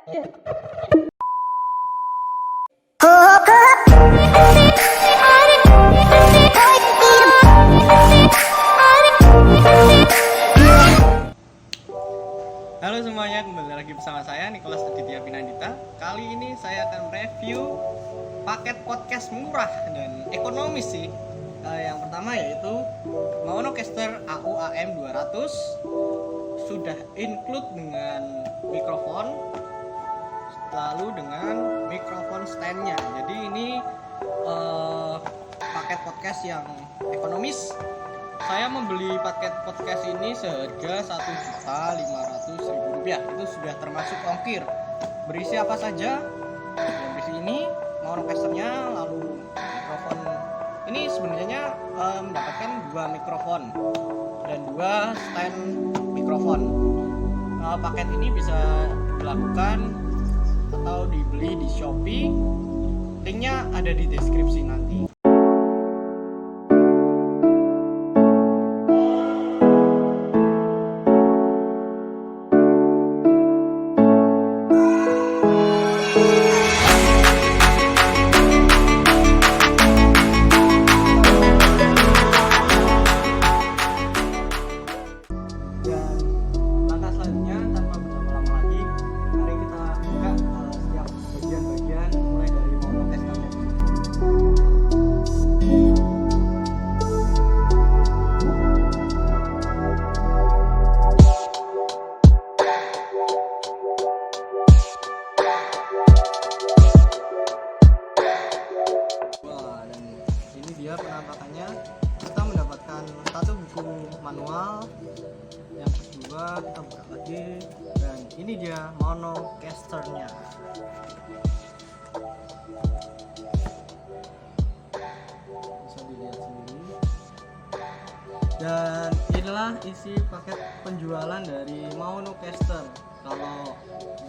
Halo semuanya, kembali lagi bersama saya Nicholas Aditya Pinandita. Kali ini saya akan review paket podcast murah dan ekonomis sih. Yang pertama yaitu Maonocaster AUAM 200, sudah include dengan mikrofon, lalu dengan mikrofon standnya. Jadi ini paket podcast yang ekonomis. Saya membeli paket podcast ini seharga Rp1.500.000. Itu sudah termasuk ongkir. Berisi apa saja? Yang berisi ini Maonocasternya, lalu mikrofon. Ini sebenarnya mendapatkan 2 mikrofon dan 2 stand mikrofon. Paket ini bisa dilakukan atau dibeli di Shopee. Linknya ada di deskripsi nanti. Dan langkah selanjutnya, tanpa berlama-lama lagi, mari kita buka setiap bagian-bagian mulai dari Maonocasternya. Wah, dan ini dia penampakannya. Kita mendapatkan satu buku manual. Yang kedua kita buka lagi, dan ini dia Maonocasternya. Bisa dilihat sendiri. Dan inilah isi paket penjualan dari Maonocaster. Kalau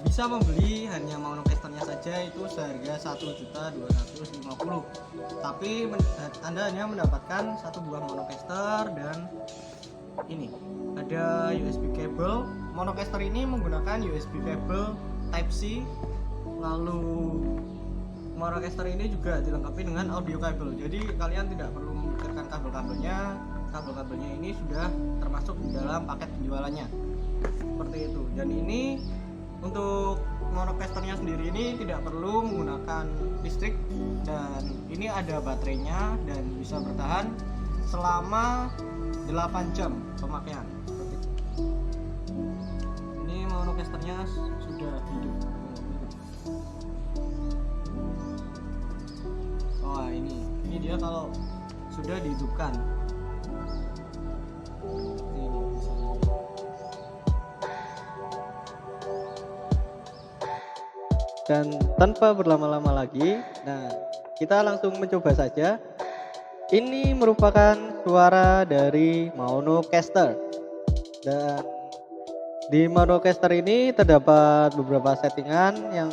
bisa membeli hanya Maonocasternya saja itu seharga Rp1.250.000. Tapi Anda hanya mendapatkan satu buah Maonocaster dan ini ada USB cable. Maonocaster ini menggunakan USB cable Type C. Lalu Maonocaster ini juga dilengkapi dengan audio cable. Jadi kalian tidak perlu memikirkan kabel-kabelnya. Kabel-kabelnya ini sudah termasuk di dalam paket penjualannya. Seperti itu. Dan ini untuk Maonocasternya sendiri ini tidak perlu menggunakan listrik, dan ini ada baterainya dan bisa bertahan selama 8 jam pemakaian. Seperti itu. Ini Maonocasternya sudah hidup. Wah, ini dia kalau sudah dihidupkan. Ini bisa dilihat. Dan tanpa berlama-lama lagi, nah kita langsung mencoba saja. Ini merupakan suara dari Maonocaster, dan di Maonocaster ini terdapat beberapa settingan yang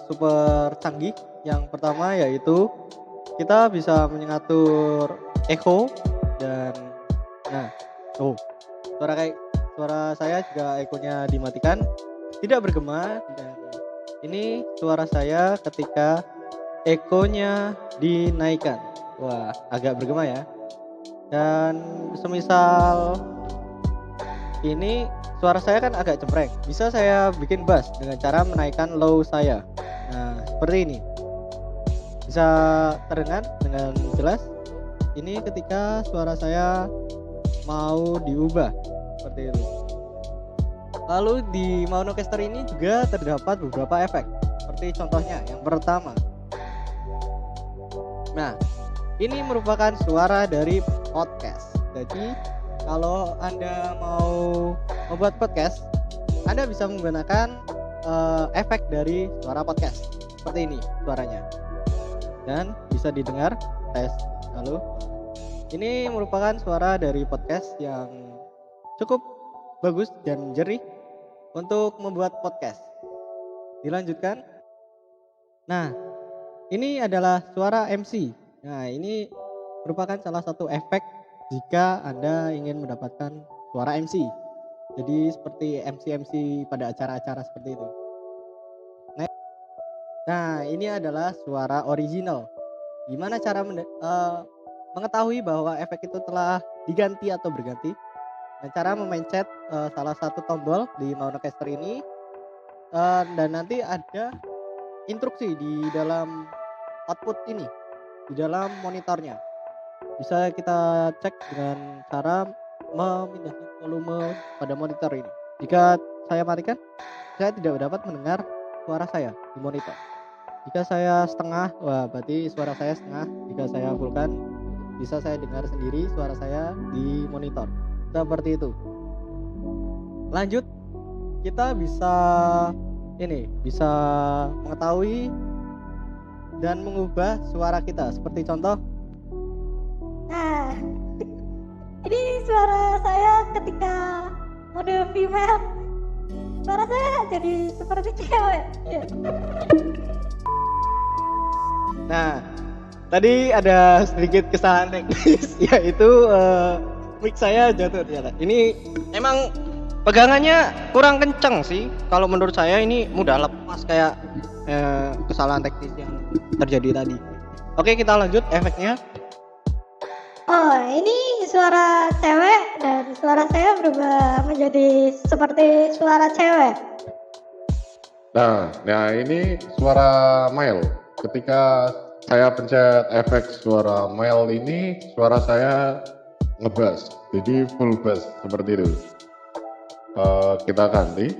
super canggih. Yang pertama yaitu kita bisa mengatur echo, dan suara saya juga echonya dimatikan, tidak bergema. Dan ini suara saya ketika echonya dinaikkan. Wah, agak bergema ya. Dan semisal ini suara saya kan agak cempreng, bisa saya bikin bass dengan cara menaikkan low saya. Nah, seperti ini. Bisa terdengar dengan jelas. Ini ketika suara saya mau diubah seperti itu. Lalu di Maonocaster ini juga terdapat beberapa efek. Seperti contohnya yang pertama. Nah, ini merupakan suara dari podcast. Jadi kalau Anda mau membuat podcast, Anda bisa menggunakan efek dari suara podcast. Seperti ini suaranya. Dan bisa didengar tes. Lalu ini merupakan suara dari podcast yang cukup bagus dan jerih untuk membuat podcast. Dilanjutkan. Nah, ini adalah suara MC. Nah, ini merupakan salah satu efek jika Anda ingin mendapatkan suara MC. Jadi seperti MC-MC pada acara-acara seperti itu. Nah, ini adalah suara original. Gimana cara mengetahui bahwa efek itu telah diganti atau berganti? Dengan cara memencet salah satu tombol di Maunocaster ini, dan nanti ada instruksi di dalam output ini, di dalam monitornya. Bisa kita cek dengan cara memindahkan volume pada monitor ini. Jika saya matikan, saya tidak dapat mendengar suara saya di monitor. Jika saya setengah, wah berarti suara saya setengah. Jika saya fullkan, bisa saya dengar sendiri suara saya di monitor. Seperti itu. Lanjut, kita bisa mengetahui dan mengubah suara kita. Seperti contoh, Nah, ini suara saya ketika mode female. Suara saya jadi seperti cewek. Ya. nah tadi ada sedikit kesalahan teknis, yaitu mic saya jatuh ternyata. Ini emang pegangannya kurang kenceng sih. Kalau menurut saya ini mudah lepas kayak kesalahan teknis yang terjadi tadi. Oke, kita lanjut efeknya. Oh, ini suara cewek dan suara saya berubah menjadi seperti suara cewek. Nah, ini suara male. Ketika saya pencet efek suara male ini, suara saya ngebass, jadi full bass seperti itu. Kita ganti.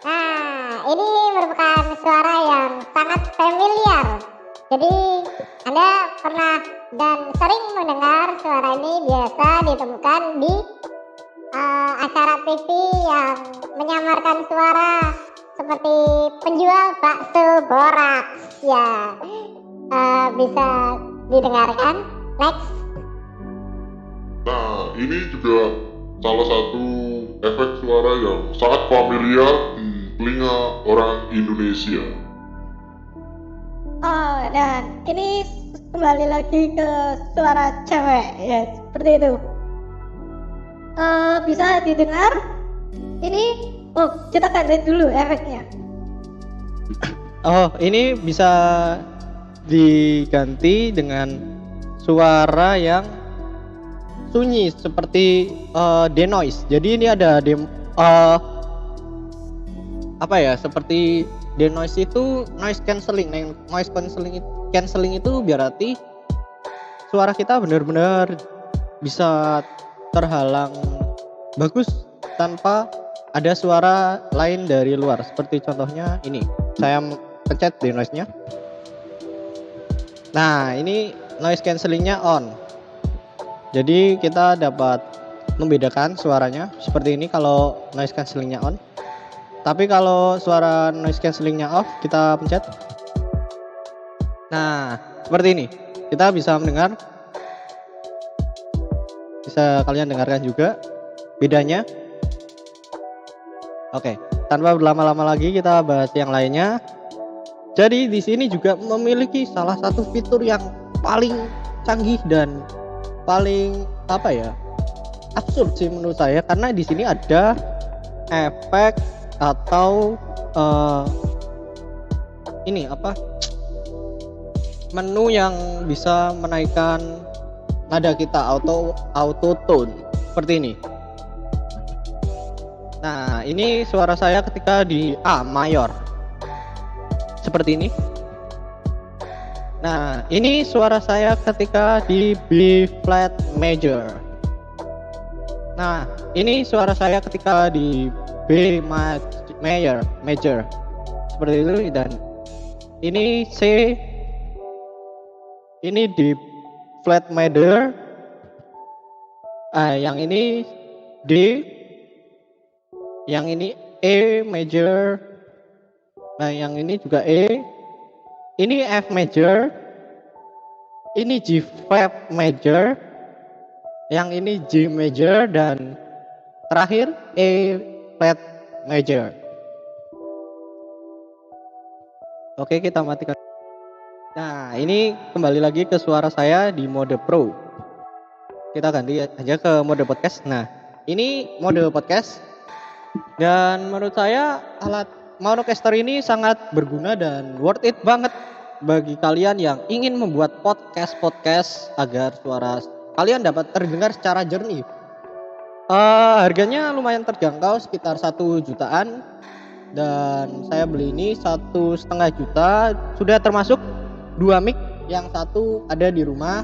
Nah, ini merupakan suara yang sangat familiar. Jadi, Anda pernah dan sering mendengar suara ini biasa ditemukan di acara TV yang menyamarkan suara seperti penjual bakso boraks. Ya, bisa didengarkan. Next. Nah, ini juga salah satu efek suara yang sangat familiar di telinga orang Indonesia. Oh, dan ini kembali lagi ke suara cewek, ya seperti itu. Bisa didengar? Ini, kita ganti dulu efeknya. Oh, ini bisa diganti dengan suara yang sunyi seperti denoise. Jadi ini ada seperti denoise itu noise cancelling. Nah, noise cancelling itu berarti suara kita benar-benar bisa terhalang bagus tanpa ada suara lain dari luar. Seperti contohnya ini. Saya pencet denoise-nya. Nah, ini noise cancellingnya on. Jadi kita dapat membedakan suaranya seperti ini kalau noise cancellingnya on. Tapi kalau suara noise cancellingnya off, kita pencet. Nah, seperti ini. Kita bisa mendengar. Bisa kalian dengarkan juga bedanya. Oke, tanpa berlama-lama lagi kita bahas yang lainnya. Jadi di sini juga memiliki salah satu fitur yang paling canggih dan paling absurd sih menurut saya, karena di sini ada efek atau menu yang bisa menaikkan nada kita, auto tone seperti ini. Nah, ini suara saya ketika di A mayor seperti ini. Nah, ini suara saya ketika di B flat major. Nah, ini suara saya ketika di B major seperti itu. Dan ini C, ini di flat major, yang ini D, yang ini E major, nah yang ini juga E, ini F major, ini G flat major, yang ini G major, dan terakhir E flat major. Oke, kita matikan. Nah, ini kembali lagi ke suara saya di mode pro. Kita ganti aja ke mode podcast. Nah, ini mode podcast. Dan menurut saya alat Monocaster ini sangat berguna dan worth it banget bagi kalian yang ingin membuat podcast agar suara kalian dapat terdengar secara jernih. Harganya lumayan terjangkau, sekitar 1 jutaan, dan saya beli ini 1,5 juta, sudah termasuk 2 mic, yang satu ada di rumah.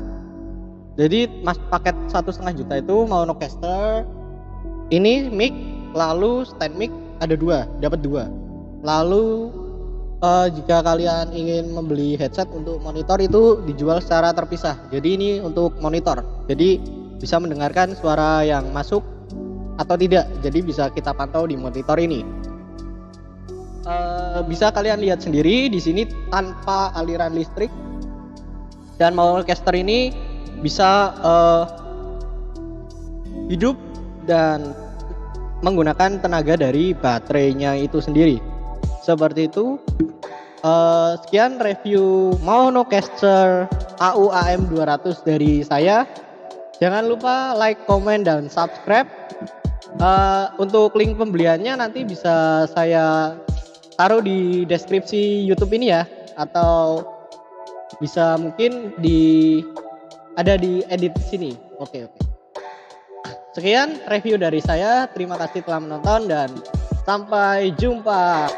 Jadi paket 1,5 juta itu Monocaster, ini mic, lalu stand mic ada 2, dapat 2. Lalu jika kalian ingin membeli headset untuk monitor itu dijual secara terpisah. Jadi ini untuk monitor. Jadi bisa mendengarkan suara yang masuk atau tidak. Jadi bisa kita pantau di monitor ini. Bisa kalian lihat sendiri di sini tanpa aliran listrik. Dan Monocaster ini bisa hidup dan menggunakan tenaga dari baterainya itu sendiri. Seperti itu. Sekian review Monocaster AU-AM 200 dari saya. Jangan lupa like, comment, dan subscribe. Untuk link pembeliannya nanti bisa saya taruh di deskripsi YouTube ini ya, atau bisa mungkin ada di edit sini. Oke. Sekian review dari saya. Terima kasih telah menonton dan sampai jumpa.